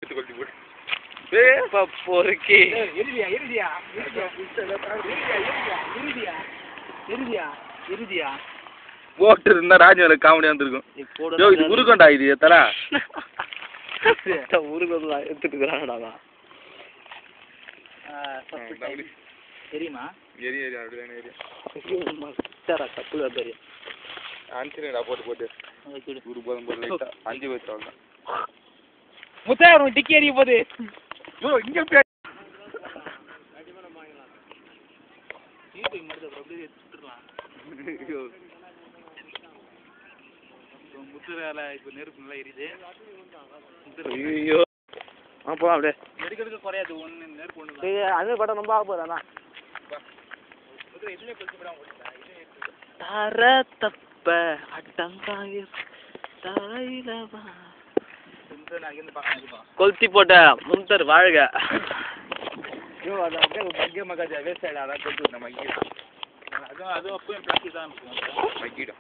பொறுக்கி போட்டு இருந்தா ராஜ்வேல காமெடியா வந்துருக்கும். இது உருக்கண்டா இது தலா உருக்கண்டா எடுத்துட்டு இருக்கிறாங்கடா. தெரியுமா? எரி எரி அப்படிதான் எரி. தப்பு தான் தெரியும். அனுப்பிச்சிருங்கடா போட்டு ஒரு போதும் போது லைட்டா 5 வயசு அவ்வளோதான். முத்தாயிரம் டிக்கி எறிய போகுது. இங்க முத்துவேல இப்போ நெருப்பு நல்லா எரியுது. ஐயோ போலாம் அப்படியே எடுக்கிறதுக்கு குறையாது. ஒன்று நெருப்பு ஒன்று அது படம் ரொம்ப ஆக போதாண்ணா. தர தப்ப அட்டங்காய தாயிலவா கொளுத்தி போட்ட முந்தர் வாழ்க. அது அப்படியே மக்கிய மக்காஜா வேஸ்ட் ஆகிடும். அதான் கொளுத்து விட்டேன் மக்கிடும். அதுவும் அப்பயும் பிளாஸ்டிக் தான் மக்கிடும்.